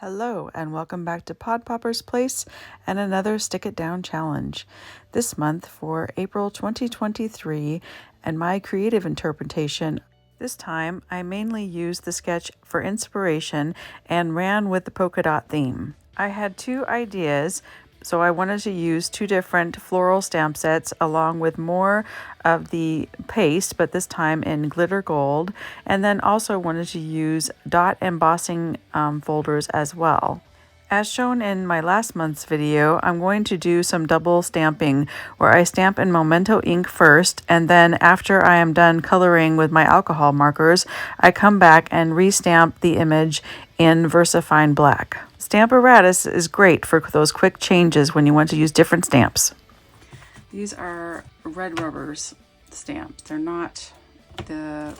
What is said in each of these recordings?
Hello, and welcome back to Pod Popper's Place and another Stick It Down challenge. This month for April 2023, and my creative interpretation. This time, I mainly used the sketch for inspiration and ran with the polka dot theme. I had two ideas, so I wanted to use two different floral stamp sets along with more of the paste, but this time in glitter gold, and then also wanted to use dot embossing folders as well. As shown in my last month's video, I'm going to do some double stamping where I stamp in Memento ink first, and then after I am done coloring with my alcohol markers, I come back and restamp the image in VersaFine Black. Stamparatus is great for those quick changes when you want to use different stamps. These are red rubbers stamps. They're not the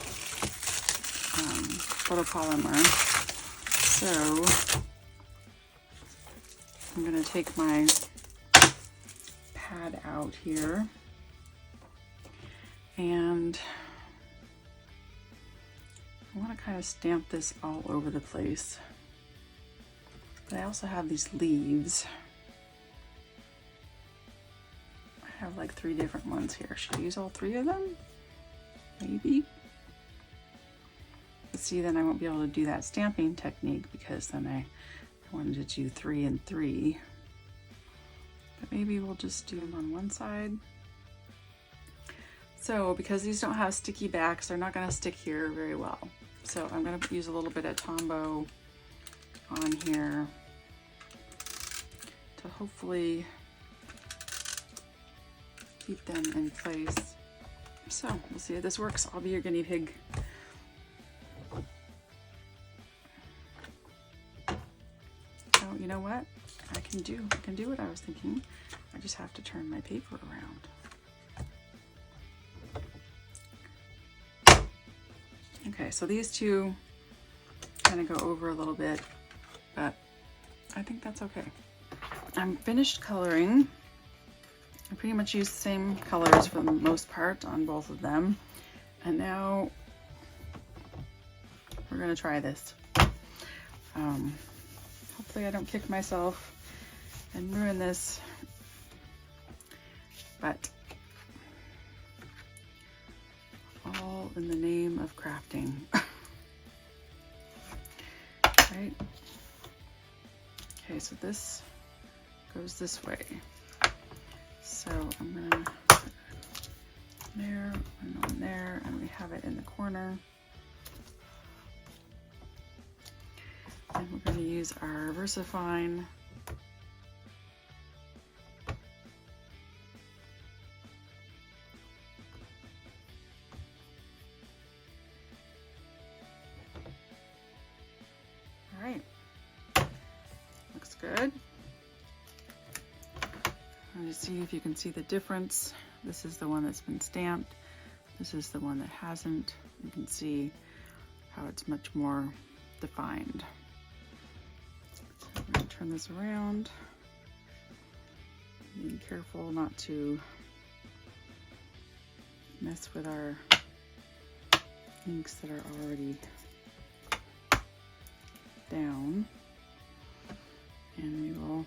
photopolymer. So I'm going to take my pad out here and I want to kind of stamp this all over the place. But I also have these leaves. I have like 3 different ones here. Should I use all 3 of them? Maybe. But see, then I won't be able to do that stamping technique because then I wanted to do 3 and 3. But maybe we'll just do them on one side. So because these don't have sticky backs, they're not going to stick here very well. So I'm going to use a little bit of Tombow on here to hopefully keep them in place. So we'll see if this works. I'll be your guinea pig. So you know what? I can do what I was thinking. I just have to turn my paper around. Okay, so these two kind of go over a little bit, but I think that's okay. I'm finished coloring. I pretty much used the same colors for the most part on both of them. And now we're gonna try this. Hopefully I don't kick myself and ruin this, but all in the name of crafting. Right? Okay, so this goes this way. So I'm gonna put it there and on there, and we have it in the corner. And we're gonna use our VersaFine all right, looks good. To see if you can see the difference. This is the one that's been stamped. This is the one that hasn't. You can see how it's much more defined. So we're going to turn this around. Being careful not to mess with our inks that are already down. And we will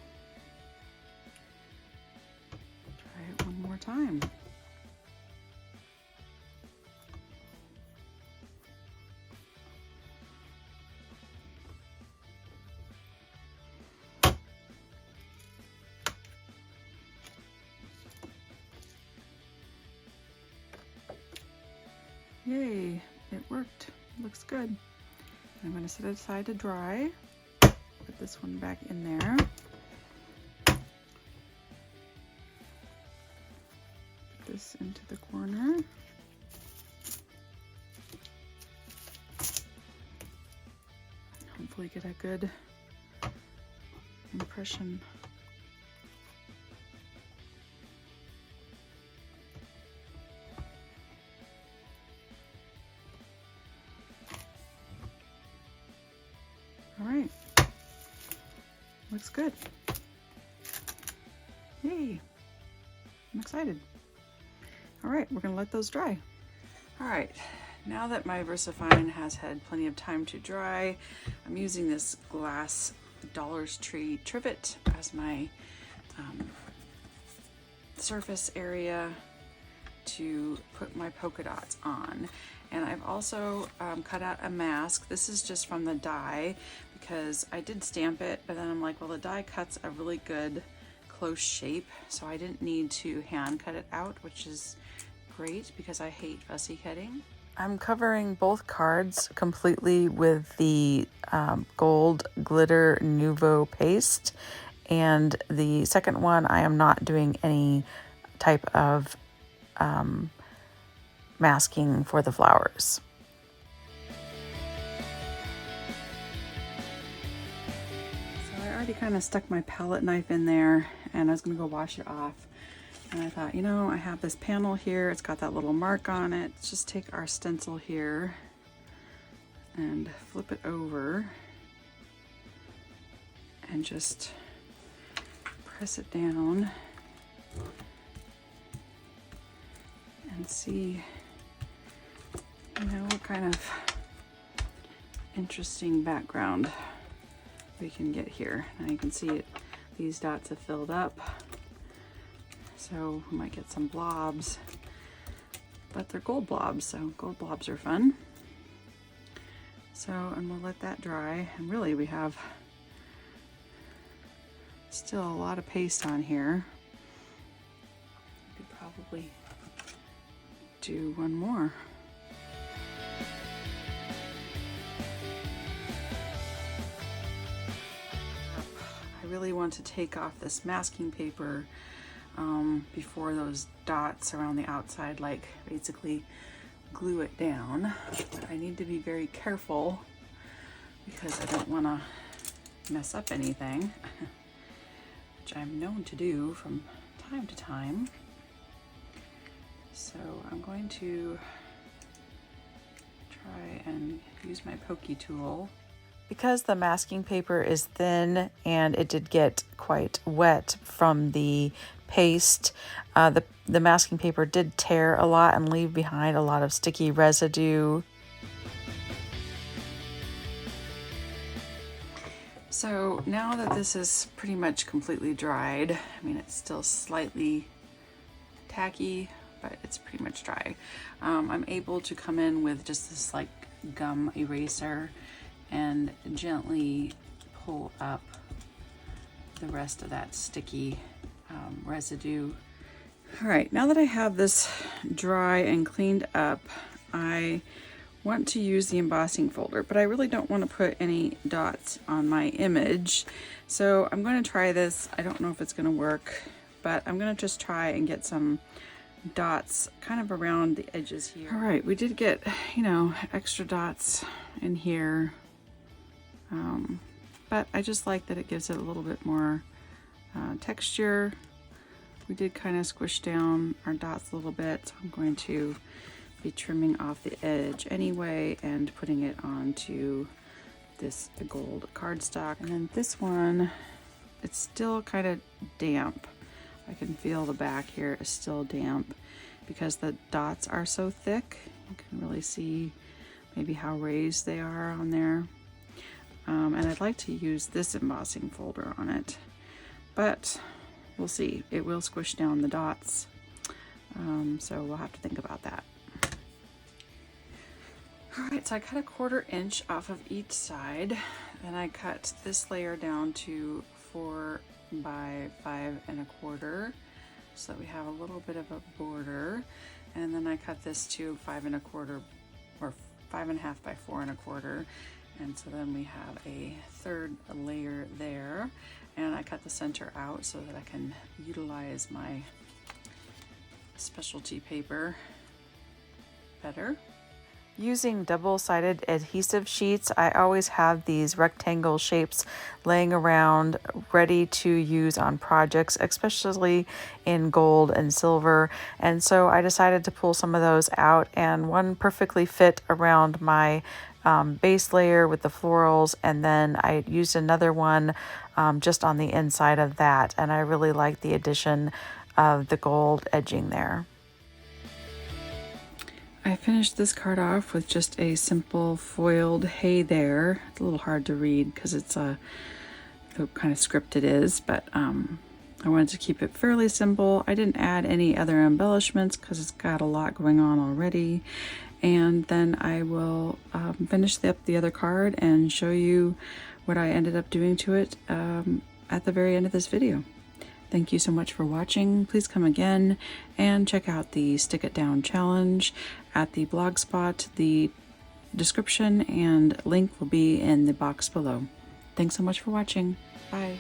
it one more time. Yay, it worked. It looks good. I'm going to set it aside to dry. Put this one back in there. This into the corner. Hopefully get a good impression. All right, looks good. Yay, I'm excited. All right, we're gonna let those dry. All right, now that my VersaFine has had plenty of time to dry, I'm using this glass Dollar Tree trivet as my surface area to put my polka dots on. And I've also cut out a mask. This is just from the die because I did stamp it, but then I'm like, well, the die cuts a really good close shape, so I didn't need to hand cut it out, which is great because I hate fussy cutting. I'm covering both cards completely with the gold glitter Nuvo paste, and the second one I am not doing any type of masking for the flowers. So I already kind of stuck my palette knife in there, and I was going to go wash it off. And I thought, you know, I have this panel here. It's got that little mark on it. Let's just take our stencil here and flip it over and just press it down and see, you know, what kind of interesting background we can get here. Now you can see it, these dots have filled up. So we might get some blobs, but they're gold blobs, so gold blobs are fun. So, and we'll let that dry. And really we have still a lot of paste on here. We could probably do one more. I really want to take off this masking paper before those dots around the outside, like basically glue it down. But I need to be very careful because I don't want to mess up anything, which I'm known to do from time to time. So I'm going to try and use my pokey tool. Because the masking paper is thin and it did get quite wet from the paste, the masking paper did tear a lot and leave behind a lot of sticky residue. So now that this is pretty much completely dried, I mean, it's still slightly tacky, but it's pretty much dry. I'm able to come in with just this like gum eraser and gently pull up the rest of that sticky residue. All right, now that I have this dry and cleaned up, I want to use the embossing folder, but I really don't want to put any dots on my image. So I'm going to try this. I don't know if it's going to work, but I'm going to just try and get some dots kind of around the edges here. All right, we did get, you know, extra dots in here. But I just like that it gives it a little bit more texture. We did kind of squish down our dots a little bit, so I'm going to be trimming off the edge anyway and putting it onto this gold cardstock. And then this one, it's still kind of damp. I can feel the back here is still damp because the dots are so thick. You can really see maybe how raised they are on there. And I'd like to use this embossing folder on it, but we'll see. It will squish down the dots, so we'll have to think about that. All right, so I cut 1/4 inch off of each side, then I cut this layer down to 4 by 5 1/4, so that we have a little bit of a border, and then I cut this to 5 1/4 or 5 1/2 by 4 1/4. And so then we have a third layer there, and I cut the center out so that I can utilize my specialty paper better. Using double-sided adhesive sheets, I always have these rectangle shapes laying around ready to use on projects, especially in gold and silver. And so I decided to pull some of those out, and one perfectly fit around my base layer with the florals, and then I used another one just on the inside of that, and I really like the addition of the gold edging there. I finished this card off with just a simple foiled "Hey There." It's a little hard to read because it's a kind of script it is, but I wanted to keep it fairly simple. I didn't add any other embellishments because it's got a lot going on already. And then I will finish up the other card and show you what I ended up doing to it at the very end of this video. Thank you so much for watching. Please come again and check out the Stick It Down challenge at the Blogspot. The description and link will be in the box below. Thanks so much for watching. Bye.